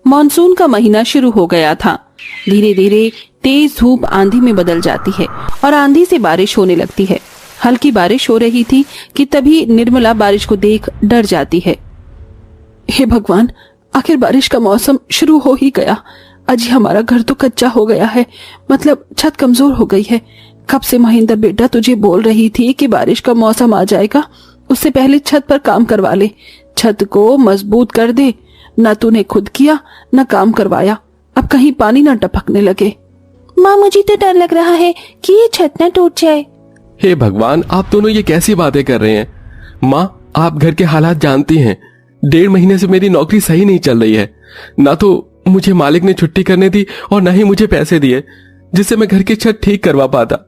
Monsoon का महीना शुरू हो गया था। धीरे धीरे तेज धूप आंधी में बदल जाती है और आंधी से बारिश होने लगती है। हल्की बारिश हो रही थी कि तभी निर्मला बारिश को देख डर जाती है। हे भगवान, आखिर बारिश का मौसम शुरू हो ही गया। अजी हमारा घर तो कच्चा हो गया है, मतलब छत कमजोर हो गई है। कब से महेंद्र बेटा तुझे बोल रही थी कि बारिश का मौसम आ जाएगा, उससे पहले छत पर काम करवा ले, छत को मजबूत कर दे। न तूने खुद किया न काम करवाया, अब कहीं पानी न टपकने लगे। माँ, मुझे तो डर लग रहा है कि ये छत न टूट जाए। हे भगवान, आप दोनों ये कैसी बातें कर रहे हैं? माँ, आप घर के हालात जानती हैं। 1.5 महीने से मेरी नौकरी सही नहीं चल रही है। ना तो मुझे मालिक ने छुट्टी करने दी और न ही मुझे पैसे दिए जिससे मैं घर की छत ठीक करवा पाता।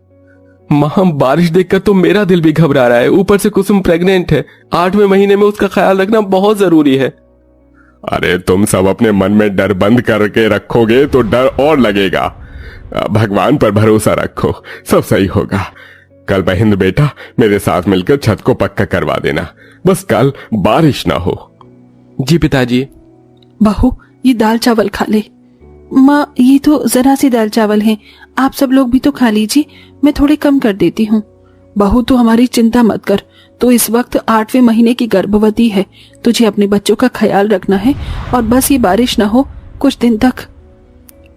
माँ, बारिश देखकर तो मेरा दिल भी घबरा रहा है। ऊपर से कुसुम प्रेग्नेंट है। 8वें महीने में उसका ख्याल रखना बहुत जरूरी है। अरे तुम सब अपने मन में डर बंद करके रखोगे तो डर और लगेगा। भगवान पर भरोसा रखो, सब सही होगा। कल महेंद्र बेटा मेरे साथ मिलकर छत को पक्का करवा देना, बस कल बारिश ना हो। जी पिताजी। बहू, ये दाल चावल खा ले। माँ, ये तो जरा सी दाल चावल हैं, आप सब लोग भी तो खा लीजिए, मैं थोड़े कम कर देती हूँ। बहू, तो हमारी चिंता मत कर, तो इस वक्त 8वें महीने की गर्भवती है। तुझे अपने बच्चों का ख्याल रखना है और बस ये बारिश ना हो कुछ दिन तक।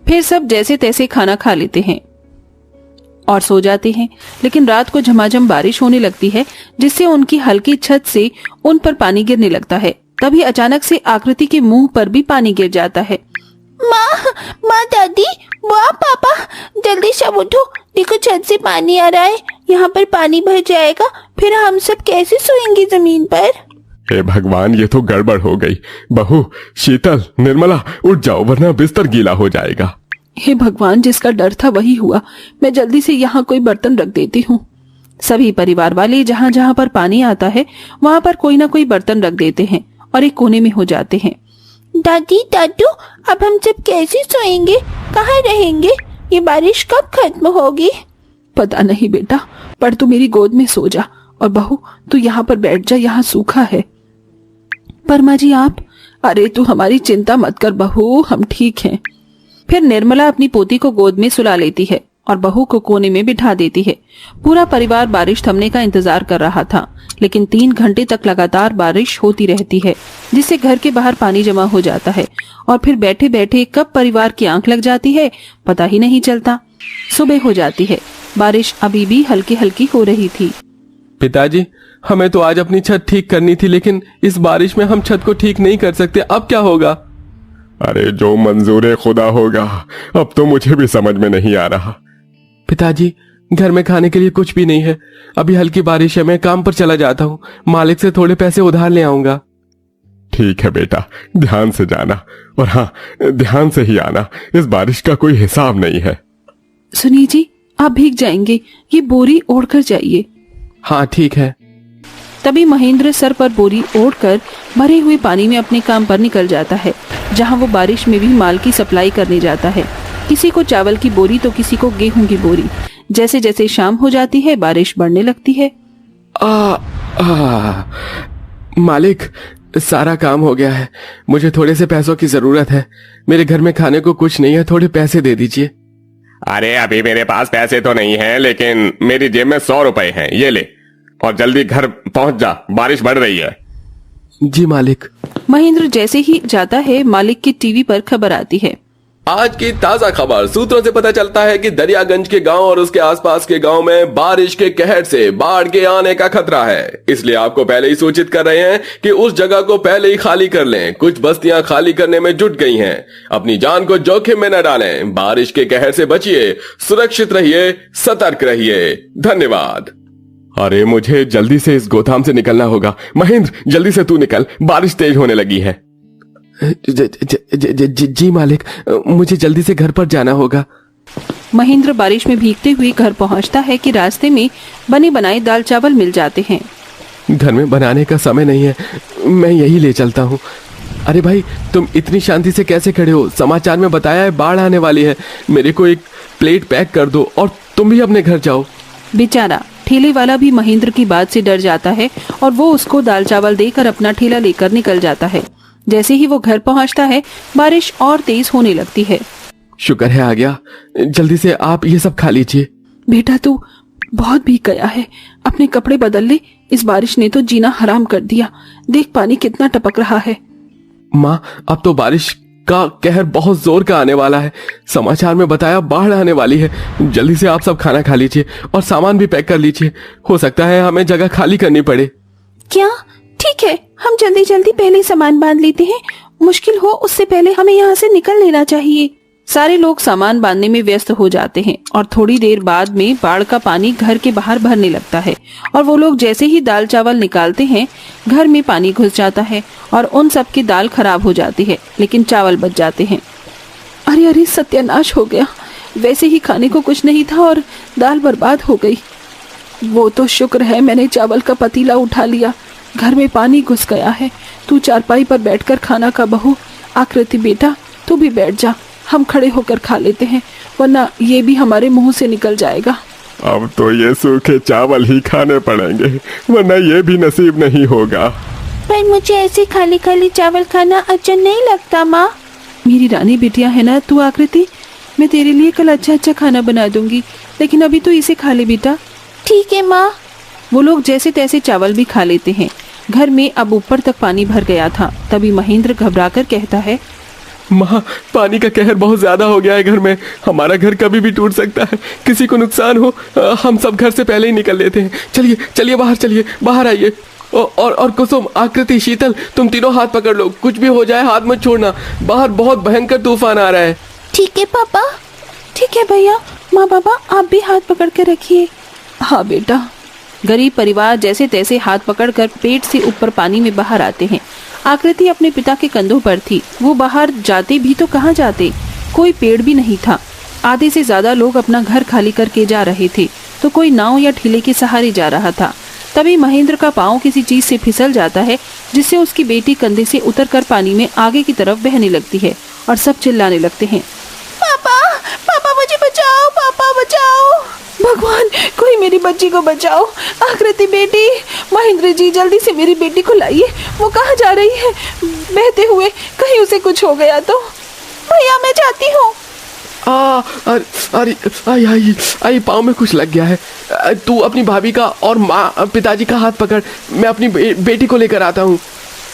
फिर सब जैसे तैसे खाना खा लेते हैं और सो जाते हैं। लेकिन रात को झमाझम बारिश होने लगती है जिससे उनकी हल्की छत से उन पर पानी गिरने लगता है। तभी अचानक से आकृति के मुंह पर भी पानी गिर जाता है। माँ, दादी, वाह पापा, जल्दी सब उठो, देखो छत से पानी आ रहा है, यहाँ पर पानी भर जाएगा, फिर हम सब कैसे सोएंगे जमीन पर। हे भगवान, ये तो गड़बड़ हो गई। बहू, शीतल, निर्मला, उठ जाओ वरना बिस्तर गीला हो जाएगा। हे भगवान, जिसका डर था वही हुआ। मैं जल्दी से यहाँ कोई बर्तन रख देती हूँ। सभी परिवार वाले जहाँ जहाँ पर पानी आता है वहाँ पर कोई ना कोई बर्तन रख देते हैं और एक कोने में हो जाते हैं। दादी, दादू, अब हम सब कैसे सोएंगे, कहाँ रहेंगे, ये बारिश कब खत्म होगी? पता नहीं बेटा, पर तू मेरी गोद में सो जा, और बहू तू यहाँ पर बैठ जा, यहाँ सूखा है। परमा जी आप? अरे तू हमारी चिंता मत कर बहू, हम ठीक हैं। फिर निर्मला अपनी पोती को गोद में सुला लेती है और बहू को कोने में बिठा देती है। पूरा परिवार बारिश थमने का इंतजार कर रहा था, लेकिन 3 घंटे तक लगातार बारिश होती रहती है जिससे घर के बाहर पानी जमा हो जाता है और फिर बैठे बैठे कब परिवार की आंख लग जाती है पता ही नहीं चलता। सुबह हो जाती है, बारिश अभी भी हल्की हल्की हो रही थी। पिताजी, हमें तो आज अपनी छत ठीक करनी थी, लेकिन इस बारिश में हम छत को ठीक नहीं कर सकते। अब क्या होगा? अरे जो मंजूर खुदा होगा, अब तो मुझे भी समझ में नहीं आ रहा। पिताजी, घर में खाने के लिए कुछ भी नहीं है। अभी हल्की बारिश है, मैं काम पर चला जाता हूँ, मालिक से थोड़े पैसे उधार ले आऊंगा। ठीक है बेटा, ध्यान से जाना, और हाँ, ध्यान से ही आना, इस बारिश का कोई हिसाब नहीं है। सुनिए जी, आप भीग जाएंगे, ये बोरी ओढ़कर जाइए। हाँ ठीक है। तभी महेंद्र सर पर बोरी ओढ़कर भरे हुए पानी में अपने काम पर निकल जाता है, जहाँ वो बारिश में भी माल की सप्लाई करने जाता है। किसी को चावल की बोरी तो किसी को गेहूं की बोरी। जैसे जैसे शाम हो जाती है बारिश बढ़ने लगती है। मालिक, सारा काम हो गया है, मुझे थोड़े से पैसों की जरूरत है। मेरे घर में खाने को कुछ नहीं है, थोड़े पैसे दे दीजिए। अरे अभी मेरे पास पैसे तो नहीं है, लेकिन मेरी जेब में 100 रुपए हैं, ये ले, और जल्दी घर पहुंच जा, बारिश बढ़ रही है। जी मालिक। महेंद्र जैसे ही जाता है, मालिक की टीवी पर खबर आती है। आज की ताजा खबर। सूत्रों से पता चलता है कि दरियागंज के गांव और उसके आसपास के गांव में बारिश के कहर से बाढ़ के आने का खतरा है, इसलिए आपको पहले ही सूचित कर रहे हैं कि उस जगह को पहले ही खाली कर लें। कुछ बस्तियां खाली करने में जुट गई हैं। अपनी जान को जोखिम में न डालें, बारिश के कहर से बचिए, सुरक्षित रहिए, सतर्क रहिए। धन्यवाद। अरे मुझे जल्दी से इस गोदाम से निकलना होगा। महेंद्र, जल्दी से तू निकल, बारिश तेज होने लगी है। जी मालिक, मुझे जल्दी से घर पर जाना होगा। महेंद्र बारिश में भीगते हुए घर पहुंचता है कि रास्ते में बने बनाए दाल चावल मिल जाते हैं। घर में बनाने का समय नहीं है, मैं यही ले चलता हूँ। अरे भाई, तुम इतनी शांति से कैसे खड़े हो? समाचार में बताया है बाढ़ आने वाली है। मेरे को एक प्लेट पैक कर दो और तुम भी अपने घर जाओ। बेचारा ठेले वाला भी महेंद्र की बात से डर जाता है और वो उसको दाल चावल देकर अपना ठेला लेकर निकल जाता है। जैसे ही वो घर पहुंचता है बारिश और तेज होने लगती है। शुक्र है आ गया, जल्दी से आप ये सब खा लीजिए। बेटा तू बहुत भीग गया है, अपने कपड़े बदल ले, इस बारिश ने तो जीना हराम कर दिया। देख पानी कितना टपक रहा है। माँ अब तो बारिश का कहर बहुत जोर का आने वाला है, समाचार में बताया बाढ़ आने वाली है। जल्दी से आप सब खाना खा लीजिए और सामान भी पैक कर लीजिए, हो सकता है हमें जगह खाली करनी पड़े। क्या? ठीक है, हम जल्दी जल्दी पहले सामान बांध लेते हैं, मुश्किल हो उससे पहले हमें यहाँ से निकल लेना चाहिए। सारे लोग सामान बांधने में व्यस्त हो जाते हैं और थोड़ी देर बाद में बाढ़ का पानी घर के बाहर भरने लगता है और वो लोग जैसे ही दाल चावल निकालते हैं घर में पानी घुस जाता है और उन सब की दाल खराब हो जाती है, लेकिन चावल बच जाते हैं। अरे अरे सत्यानाश हो गया, वैसे ही खाने को कुछ नहीं था और दाल बर्बाद हो गई। वो तो शुक्र है मैंने चावल का पतीला उठा लिया, घर में पानी घुस गया है। तू चारपाई पर बैठकर खाना खा बहू। आकृति बेटा तू भी बैठ जा, हम खड़े होकर खा लेते हैं, वरना ये भी हमारे मुंह से निकल जाएगा। अब तो ये सूखे चावल ही खाने पड़ेंगे, वरना ये भी नसीब नहीं होगा। पर मुझे ऐसे खाली खाली चावल खाना अच्छा नहीं लगता माँ। मेरी रानी बिटिया है ना तू आकृति, मैं तेरे लिए कल अच्छा अच्छा खाना बना दूंगी, लेकिन अभी तो इसे खा ले बेटा। ठीक है माँ। वो लोग जैसे तैसे चावल भी खा लेते हैं। घर में अब ऊपर तक पानी भर गया था। तभी महेंद्र घबराकर कहता है, माँ पानी का कहर बहुत ज्यादा हो गया है घर में, हमारा घर कभी भी टूट सकता है, किसी को नुकसान हो हम सब घर से पहले ही निकल लेते हैं। चलिए चलिए बाहर चलिए, बाहर आइए। और कुसुम, आकृति, शीतल तुम तीनों हाथ पकड़ लो, कुछ भी हो जाए हाथ मत छोड़ना, बाहर बहुत भयंकर तूफान आ रहा है। ठीक है पापा। ठीक है भैया। माँ बाबा आप भी हाथ पकड़ के रखिए। हाँ बेटा। गरीब परिवार जैसे तैसे हाथ पकड़कर पेट से ऊपर पानी में बाहर आते हैं। आकृति अपने पिता के कंधों पर थी, वो बाहर जाते भी तो कहाँ जाते, कोई पेड़ भी नहीं था। आधे से ज्यादा लोग अपना घर खाली करके जा रहे थे, तो कोई नाव या ठेले के सहारे जा रहा था। तभी महेंद्र का पाँव किसी चीज से फिसल जाता है, जिससे उसकी बेटी कंधे से उतरकर पानी में आगे की तरफ बहने लगती है और सब चिल्लाने लगते हैं, पापा पापा मुझे बचाओ, पापा बचाओ, भगवान कोई मेरी बच्ची को बचाओ। आकृति बेटी, महेंद्र जी जल्दी से मेरी बेटी को लाइए, वो कहाँ जा रही है बहते हुए, कहीं उसे कुछ हो गया तो। भैया मैं जाती हूँ। अरे आई पाँव में कुछ लग गया है। तू अपनी भाभी का और माँ पिताजी का हाथ पकड़, मैं अपनी बेटी को लेकर आता हूँ।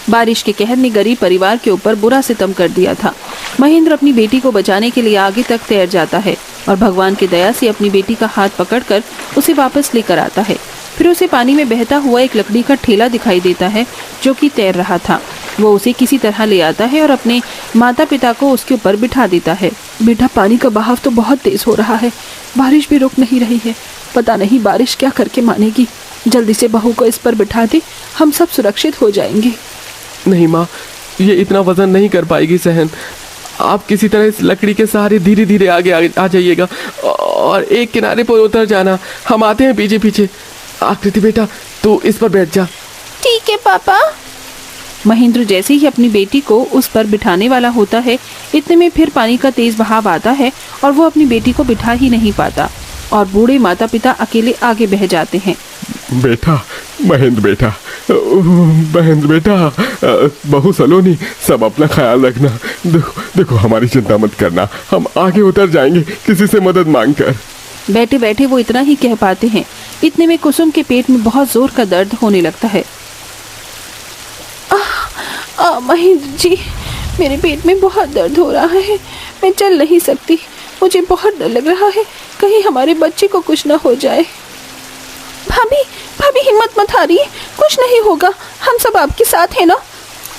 बारिश के कहर ने गरीब परिवार के ऊपर बुरा सितम कर दिया था। महेंद्र अपनी बेटी को बचाने के लिए आगे तक तैर जाता है और भगवान की दया से अपनी बेटी का हाथ पकड़कर उसे वापस लेकर आता है। फिर उसे पानी में बहता हुआ एक लकड़ी का ठेला दिखाई देता है जो कि तैर रहा था। वो उसे किसी तरह ले आता है और अपने माता पिता को उसके ऊपर बिठा देता है। बेटा पानी का बहाव तो बहुत तेज हो रहा है, बारिश भी रुक नहीं रही है, पता नहीं बारिश क्या करके मानेगी। जल्दी से बहू को इस पर बिठा दे, हम सब सुरक्षित हो जाएंगे। नहीं माँ, ये इतना वजन नहीं कर पाएगी सहन, आप किसी तरह इस लकड़ी के सहारे धीरे धीरे आगे आ जाइएगा और एक किनारे पर उतर जाना, हम आते हैं पीछे पीछे। आकृति बेटा तू इस पर बैठ जा। ठीक है पापा। महेंद्र जैसे ही अपनी बेटी को उस पर बिठाने वाला होता है, इतने में फिर पानी का तेज बहाव आता है और वो अपनी बेटी को बिठा ही नहीं पाता और बूढ़े माता पिता अकेले आगे बह जाते हैं। बेटा, महेंद्र बेटा, महेंद्र बेटा, बहू सलोनी, सब अपना ख्याल रखना। देखो हमारी चिंता मत करना, हम आगे उतर जाएंगे किसी से मदद मांगकर। बैठे बैठे वो इतना ही कह पाते हैं, इतने में कुसुम के पेट में बहुत जोर का दर्द होने लगता है। महेंद्र जी, मेरे पेट में बहुत दर्द हो रहा है, मैं चल नहीं सकती, मुझे बहुत डर लग रहा है, कहीं हमारे बच्चे को कुछ ना हो जाए। भाभी भाभी हिम्मत मत हारिए, कुछ नहीं होगा, हम सब आपके साथ हैं ना।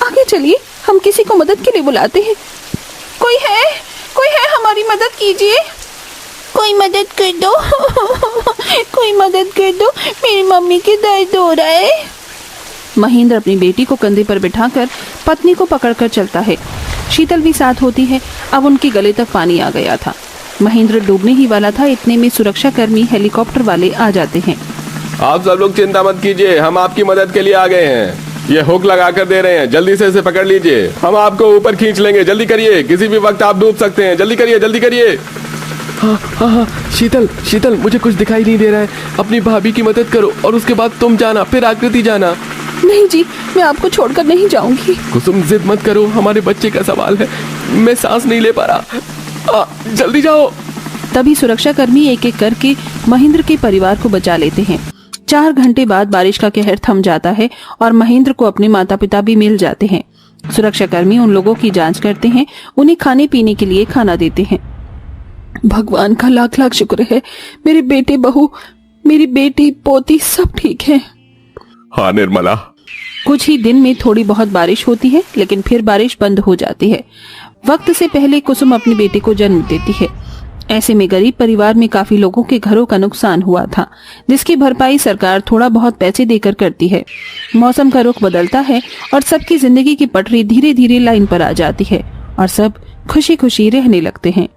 आगे चलिए, हम किसी को मदद के लिए बुलाते हैं। कोई है हमारी मदद कीजिए, कोई मदद कर दो कोई मदद कर दो, मेरी मम्मी के दर्द हो रहा है। महेंद्र अपनी बेटी को कंधे पर बिठाकर पत्नी को पकड़कर चलता है। शीतल भी साथ होती है। अब उनके गले तक पानी आ गया था, महेंद्र डूबने ही वाला था। इतने में सुरक्षा कर्मी हेलीकॉप्टर वाले आ जाते हैं। आप सब लोग चिंता मत कीजिए, हम आपकी मदद के लिए आ गए हैं। ये हुक लगा कर दे रहे हैं, जल्दी से इसे पकड़ लीजिए, हम आपको ऊपर खींच लेंगे। जल्दी करिए, किसी भी वक्त आप डूब सकते हैं, जल्दी करिए जल्दी करिए। हाँ, शीतल मुझे कुछ दिखाई नहीं दे रहा है, अपनी भाभी की मदद करो और उसके बाद तुम जाना, फिर आकृति जाना। नहीं जी, मैं आपको छोड़कर नहीं जाऊंगी। कुसुम जिद मत करो, हमारे बच्चे का सवाल है, मैं सांस नहीं ले पा रहा, जल्दी जाओ। तभी सुरक्षाकर्मी एक एक करके महेंद्र के परिवार को बचा लेते हैं। 4 घंटे बाद बारिश का कहर थम जाता है और महेंद्र को अपने माता पिता भी मिल जाते हैं। सुरक्षाकर्मी उन लोगों की जांच करते हैं, उन्हें खाने पीने के लिए खाना देते हैं। भगवान का लाख लाख शुक्र है, मेरे बेटे बहू, मेरी बेटी पोती सब ठीक है। हाँ निर्मला। कुछ ही दिन में थोड़ी बहुत बारिश होती है, लेकिन फिर बारिश बंद हो जाती है। वक्त से पहले कुसुम अपने बेटे को जन्म देती है। ऐसे में गरीब परिवार में काफी लोगों के घरों का नुकसान हुआ था, जिसकी भरपाई सरकार थोड़ा बहुत पैसे देकर करती है। मौसम का रुख बदलता है और सबकी जिंदगी की पटरी धीरे धीरे लाइन पर आ जाती है और सब खुशी खुशी रहने लगते हैं।